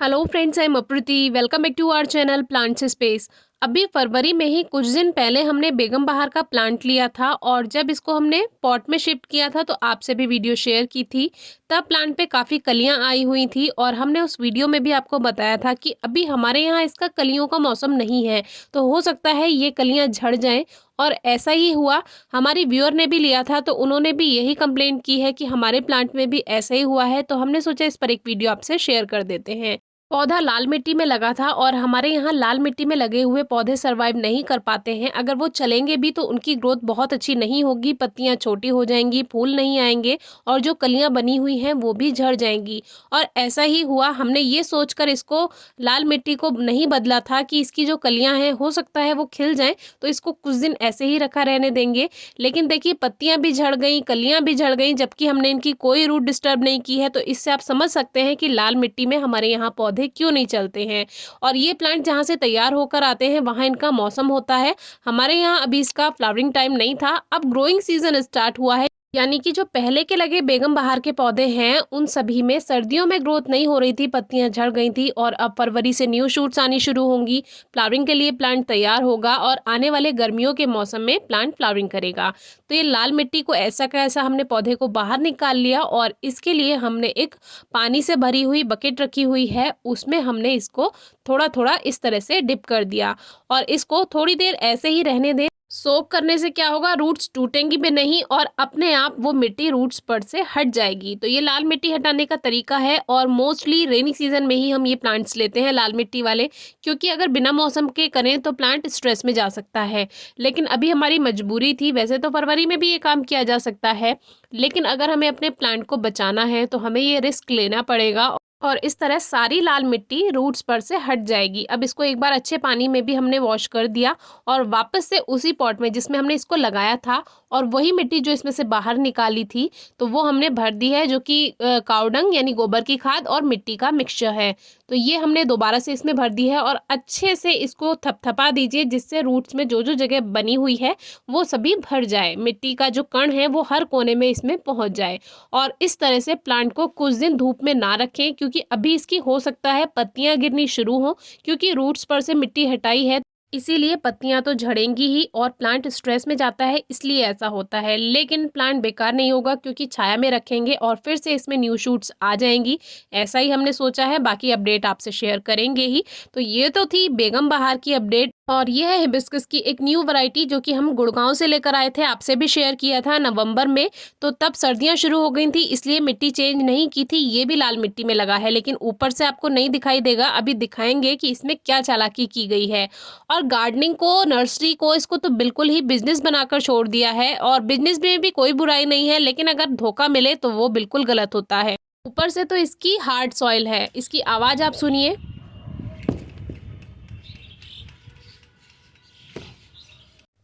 Hello friends, I am Apriti. Welcome back to our channel plants space. अभी फरवरी में ही कुछ दिन पहले हमने बेगम बहार का प्लांट लिया था और जब इसको हमने पॉट में शिफ्ट किया था तो आपसे भी वीडियो शेयर की थी। तब प्लांट पे काफ़ी कलियां आई हुई थी और हमने उस वीडियो में भी आपको बताया था कि अभी हमारे यहाँ इसका कलियों का मौसम नहीं है, तो हो सकता है ये कलियां झड़ जाएं। और ऐसा ही हुआ। हमारी व्यूअर ने भी लिया था तो उन्होंने भी यही कंप्लेंट की है कि हमारे प्लांट में भी ऐसा ही हुआ है, तो हमने सोचा इस पर एक वीडियो आपसे शेयर कर देते हैं। पौधा लाल मिट्टी में लगा था और हमारे यहाँ लाल मिट्टी में लगे हुए पौधे सरवाइव नहीं कर पाते हैं। अगर वो चलेंगे भी तो उनकी ग्रोथ बहुत अच्छी नहीं होगी, पत्तियाँ छोटी हो जाएंगी, फूल नहीं आएंगे और जो कलियाँ बनी हुई हैं वो भी झड़ जाएंगी। और ऐसा ही हुआ। हमने ये सोचकर इसको लाल मिट्टी को नहीं बदला था कि इसकी जो कलियाँ हैं हो सकता है वो खिल जाएं, तो इसको कुछ दिन ऐसे ही रखा रहने देंगे। लेकिन देखिए, पत्तियाँ भी झड़ गई, कलियाँ भी झड़ गई, जबकि हमने इनकी कोई रूट डिस्टर्ब नहीं की है। तो इससे आप समझ सकते हैं कि लाल मिट्टी में हमारे यहाँ पौधे क्यों नहीं चलते हैं। और ये प्लांट जहाँ से तैयार होकर आते हैं वहाँ इनका मौसम होता है। हमारे यहाँ अभी इसका फ्लावरिंग टाइम नहीं था, अब ग्रोइंग सीजन स्टार्ट हुआ है। यानी कि जो पहले के लगे बेगम बहार के पौधे हैं उन सभी में सर्दियों में ग्रोथ नहीं हो रही थी, पत्तियां झड़ गई थी और अब फरवरी से न्यू शूट्स आनी शुरू होंगी। फ्लावरिंग के लिए प्लांट तैयार होगा और आने वाले गर्मियों के मौसम में प्लांट फ्लावरिंग करेगा। तो ये लाल मिट्टी को ऐसा का ऐसा हमने पौधे को बाहर निकाल लिया और इसके लिए हमने एक पानी से भरी हुई बकेट रखी हुई है, उसमें हमने इसको थोड़ा थोड़ा इस तरह से डिप कर दिया और इसको थोड़ी देर ऐसे ही रहने दें। सोक करने से क्या होगा, रूट्स टूटेंगी भी नहीं और अपने आप वो मिट्टी रूट्स पर से हट जाएगी। तो ये लाल मिट्टी हटाने का तरीका है और मोस्टली रेनी सीजन में ही हम ये प्लांट्स लेते हैं लाल मिट्टी वाले, क्योंकि अगर बिना मौसम के करें तो प्लांट स्ट्रेस में जा सकता है। लेकिन अभी हमारी मजबूरी थी। वैसे तो फरवरी में भी ये काम किया जा सकता है, लेकिन अगर हमें अपने प्लांट को बचाना है तो हमें ये रिस्क लेना पड़ेगा और इस तरह सारी लाल मिट्टी रूट्स पर से हट जाएगी। अब इसको एक बार अच्छे पानी में भी हमने वॉश कर दिया और वापस से उसी पॉट में जिसमें हमने इसको लगाया था और वही मिट्टी जो इसमें से बाहर निकाली थी तो वो हमने भर दी है, जो कि काऊ डंग यानी गोबर की खाद और मिट्टी का मिक्सचर है। तो ये हमने दोबारा से इसमें भर दी है और अच्छे से इसको थपथपा दीजिए, जिससे रूट्स में जो जो जगह बनी हुई है वो सभी भर जाए, मिट्टी का जो कण है वो हर कोने में इसमें पहुंच जाए। और इस तरह से प्लांट को कुछ दिन धूप में ना रखें, क्योंकि अभी इसकी हो सकता है पत्तियां गिरनी शुरू हो, क्योंकि रूट्स पर से मिट्टी हटाई है इसीलिए पत्तियां तो झड़ेंगी ही और प्लांट स्ट्रेस में जाता है, इसलिए ऐसा होता है। लेकिन प्लांट बेकार नहीं होगा, क्योंकि छाया में रखेंगे और फिर से इसमें न्यू शूट्स आ जाएंगी। ऐसा ही हमने सोचा है, बाकी अपडेट आपसे शेयर करेंगे ही। तो ये तो थी बेगम बहार की अपडेट और यह है हिबिस्कस की एक न्यू वैरायटी जो कि हम गुड़गांव से लेकर आए थे, आपसे भी शेयर किया था नवंबर में। तो तब सर्दियां शुरू हो गई थी, इसलिए मिट्टी चेंज नहीं की थी। ये भी लाल मिट्टी में लगा है, लेकिन ऊपर से आपको नहीं दिखाई देगा। अभी दिखाएंगे कि इसमें क्या चालाकी की गई है। और गार्डनिंग को, नर्सरी को, इसको तो बिल्कुल ही बिजनेस बनाकर छोड़ दिया है और बिजनेस में भी कोई बुराई नहीं है, लेकिन अगर धोखा मिले तो वो बिल्कुल गलत होता है। ऊपर से तो इसकी हार्ड सॉइल है, इसकी आवाज़ आप सुनिए।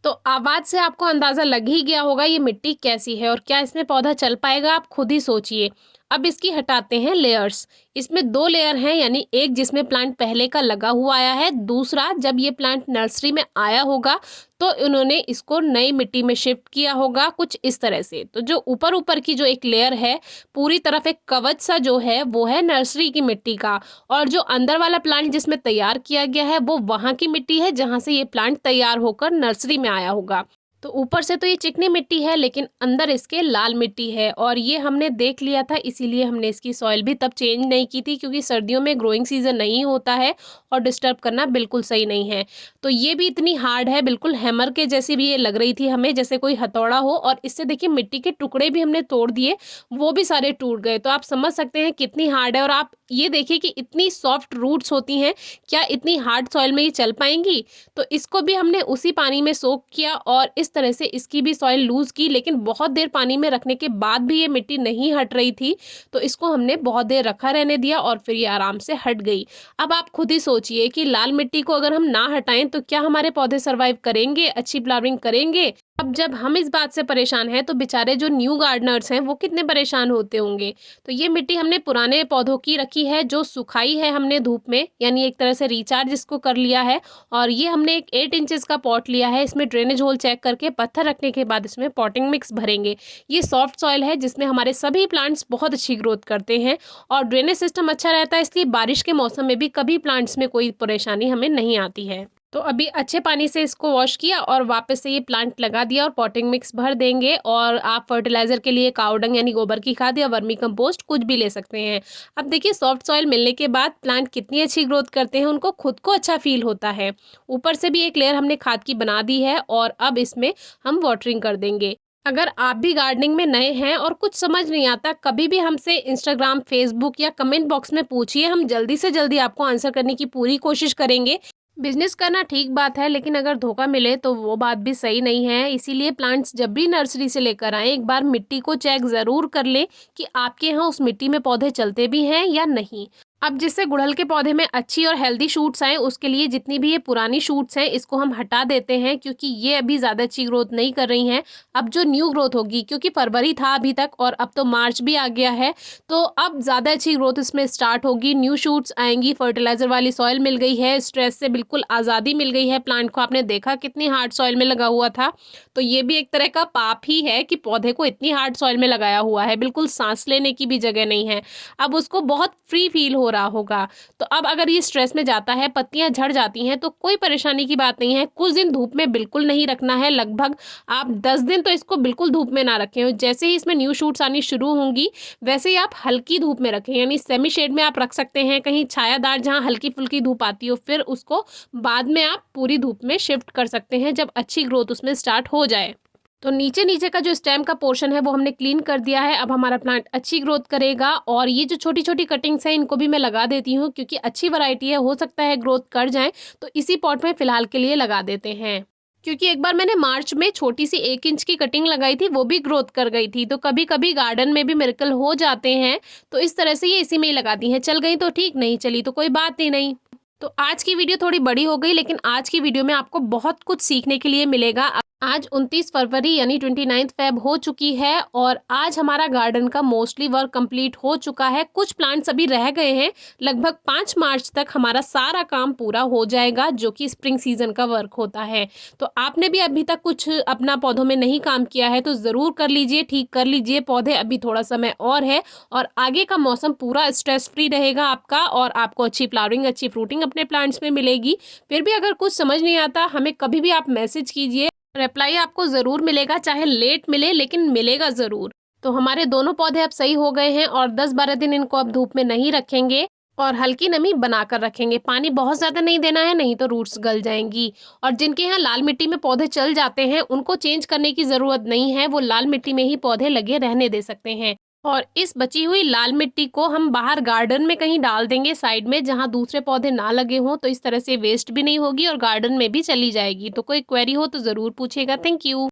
तो आवाज़ से आपको अंदाज़ा लग ही गया होगा ये मिट्टी कैसी है और क्या इसमें पौधा चल पाएगा, आप खुद ही सोचिए। अब इसकी हटाते हैं लेयर्स। इसमें दो लेयर हैं, यानी एक जिसमें प्लांट पहले का लगा हुआ आया है, दूसरा जब ये प्लांट नर्सरी में आया होगा तो इन्होंने इसको नई मिट्टी में शिफ्ट किया होगा कुछ इस तरह से। तो जो ऊपर ऊपर की जो एक लेयर है, पूरी तरफ एक कवच सा जो है वो है नर्सरी की मिट्टी का, और जो अंदर वाला प्लांट जिसमें तैयार किया गया है वो वहाँ की मिट्टी है जहाँ से ये प्लांट तैयार होकर नर्सरी में आया होगा। तो ऊपर से तो ये चिकनी मिट्टी है, लेकिन अंदर इसके लाल मिट्टी है और ये हमने देख लिया था, इसीलिए हमने इसकी सॉइल भी तब चेंज नहीं की थी, क्योंकि सर्दियों में ग्रोइंग सीजन नहीं होता है और डिस्टर्ब करना बिल्कुल सही नहीं है। तो ये भी इतनी हार्ड है, बिल्कुल हैमर के जैसी भी ये लग रही थी हमें, जैसे कोई हथौड़ा हो। और इससे देखिए मिट्टी के टुकड़े भी हमने तोड़ दिए, वो भी सारे टूट गए। तो आप समझ सकते हैं कितनी हार्ड है। और आप ये देखिए कि इतनी सॉफ्ट रूट्स होती हैं, क्या इतनी हार्ड सॉइल में ये चल पाएंगी? तो इसको भी हमने उसी पानी में सोक किया और इस तरह से इसकी भी सॉइल लूज की, लेकिन बहुत देर पानी में रखने के बाद भी ये मिट्टी नहीं हट रही थी, तो इसको हमने बहुत देर रखा रहने दिया और फिर ये आराम से हट गई। अब आप खुद ही सोचिए कि लाल मिट्टी को अगर हम ना हटाएं तो क्या हमारे पौधे सर्वाइव करेंगे, अच्छी फ्लावरिंग करेंगे? अब जब हम इस बात से परेशान हैं तो बेचारे जो न्यू गार्डनर्स हैं वो कितने परेशान होते होंगे। तो ये मिट्टी हमने पुराने पौधों की रखी है जो सुखाई है हमने धूप में, यानी एक तरह से रिचार्ज इसको कर लिया है। और ये हमने एक 8 इंचेस का पॉट लिया है। इसमें ड्रेनेज होल चेक करके पत्थर रखने के बाद इसमें पॉटिंग मिक्स भरेंगे। ये सॉफ्ट सॉइल है जिसमें हमारे सभी प्लांट्स बहुत अच्छी ग्रोथ करते हैं और ड्रेनेज सिस्टम अच्छा रहता है, इसलिए बारिश के मौसम में भी कभी प्लांट्स में कोई परेशानी हमें नहीं आती है। तो अभी अच्छे पानी से इसको वॉश किया और वापस से ये प्लांट लगा दिया और पॉटिंग मिक्स भर देंगे। और आप फर्टिलाइजर के लिए काऊ डंग यानी गोबर की खाद या वर्मी कंपोस्ट कुछ भी ले सकते हैं। अब देखिए सॉफ्ट सॉइल मिलने के बाद प्लांट कितनी अच्छी ग्रोथ करते हैं, उनको खुद को अच्छा फील होता है। ऊपर से भी एक लेयर हमने खाद की बना दी है और अब इसमें हम वाटरिंग कर देंगे। अगर आप भी गार्डनिंग में नए हैं और कुछ समझ नहीं आता, कभी भी हमसे इंस्टाग्राम, फेसबुक या कमेंट बॉक्स में पूछिए, हम जल्दी से जल्दी आपको आंसर करने की पूरी कोशिश करेंगे। बिजनेस करना ठीक बात है, लेकिन अगर धोखा मिले तो वो बात भी सही नहीं है। इसीलिए प्लांट्स जब भी नर्सरी से लेकर आएँ, एक बार मिट्टी को चेक ज़रूर कर लें कि आपके यहाँ उस मिट्टी में पौधे चलते भी हैं या नहीं। अब जिससे गुड़हल के पौधे में अच्छी और हेल्दी शूट्स आएँ, उसके लिए जितनी भी ये पुरानी शूट्स हैं इसको हम हटा देते हैं, क्योंकि ये अभी ज़्यादा अच्छी ग्रोथ नहीं कर रही हैं। अब जो न्यू ग्रोथ होगी, क्योंकि फरवरी था अभी तक और अब तो मार्च भी आ गया है, तो अब ज़्यादा अच्छी ग्रोथ इसमें स्टार्ट होगी। न्यू शूट्स आएंगी, फर्टिलाइज़र वाली सॉइल मिल गई है, स्ट्रेस से बिल्कुल आज़ादी मिल गई है प्लांट को। आपने देखा कितनी हार्ड सॉइल में लगा हुआ था, तो ये भी एक तरह का पाप ही है कि पौधे को इतनी हार्ड सॉइल में लगाया हुआ है, बिल्कुल सांस लेने की भी जगह नहीं है। अब उसको बहुत फ्री फील हो रहा होगा। तो अब अगर ये स्ट्रेस में जाता है, पत्तियां झड़ जाती हैं, तो कोई परेशानी की बात नहीं है। कुछ दिन धूप में बिल्कुल नहीं रखना है, लगभग आप 10 दिन तो इसको बिल्कुल धूप में ना रखें। जैसे ही इसमें न्यू शूट्स आनी शुरू होंगी वैसे ही आप हल्की धूप में रखें, यानी सेमी शेड में आप रख सकते हैं, कहीं छायादार जहाँ हल्की फुल्की धूप आती हो। फिर उसको बाद में आप पूरी धूप में शिफ्ट कर सकते हैं जब अच्छी ग्रोथ उसमें स्टार्ट हो जाए। तो नीचे नीचे का जो स्टेम का पोर्शन है वो हमने क्लीन कर दिया है। अब हमारा प्लांट अच्छी ग्रोथ करेगा और ये जो छोटी छोटी कटिंग्स हैं इनको भी मैं लगा देती हूँ, क्योंकि अच्छी वैरायटी है, हो सकता है ग्रोथ कर जाए, तो इसी पॉट में फिलहाल के लिए लगा देते हैं। क्योंकि एक बार मैंने मार्च में छोटी सी 1 इंच की कटिंग लगाई थी, वो भी ग्रोथ कर गई थी। तो कभी कभी गार्डन में भी मिरेकल हो जाते हैं, तो इस तरह से ये इसी में ही लगा दी हैं। चल गई तो ठीक, नहीं चली तो कोई बात ही नहीं। तो आज की वीडियो थोड़ी बड़ी हो गई, लेकिन आज की वीडियो में आपको बहुत कुछ सीखने के लिए मिलेगा। आज 29 फरवरी यानी 29 फेब हो चुकी है और आज हमारा गार्डन का मोस्टली वर्क कंप्लीट हो चुका है। कुछ प्लांट्स अभी रह गए हैं, लगभग 5 मार्च तक हमारा सारा काम पूरा हो जाएगा, जो कि स्प्रिंग सीजन का वर्क होता है। तो आपने भी अभी तक कुछ अपना पौधों में नहीं काम किया है तो ज़रूर कर लीजिए, ठीक कर लीजिए पौधे। अभी थोड़ा समय और है और आगे का मौसम पूरा स्ट्रेस फ्री रहेगा आपका और आपको अच्छी फ्लावरिंग, अच्छी फ्रूटिंग अपने प्लांट्स में मिलेगी। फिर भी अगर कुछ समझ नहीं आता, हमें कभी भी आप मैसेज कीजिए, रिप्लाई आपको ज़रूर मिलेगा, चाहे लेट मिले लेकिन मिलेगा ज़रूर। तो हमारे दोनों पौधे अब सही हो गए हैं और 10-12 दिन इनको अब धूप में नहीं रखेंगे और हल्की नमी बनाकर रखेंगे। पानी बहुत ज़्यादा नहीं देना है, नहीं तो रूट्स गल जाएंगी। और जिनके यहाँ लाल मिट्टी में पौधे चल जाते हैं उनको चेंज करने की ज़रूरत नहीं है, वो लाल मिट्टी में ही पौधे लगे रहने दे सकते हैं। और इस बची हुई लाल मिट्टी को हम बाहर गार्डन में कहीं डाल देंगे साइड में, जहां दूसरे पौधे ना लगे हों, तो इस तरह से वेस्ट भी नहीं होगी और गार्डन में भी चली जाएगी। तो कोई क्वेरी हो तो ज़रूर पूछेगा। Thank you.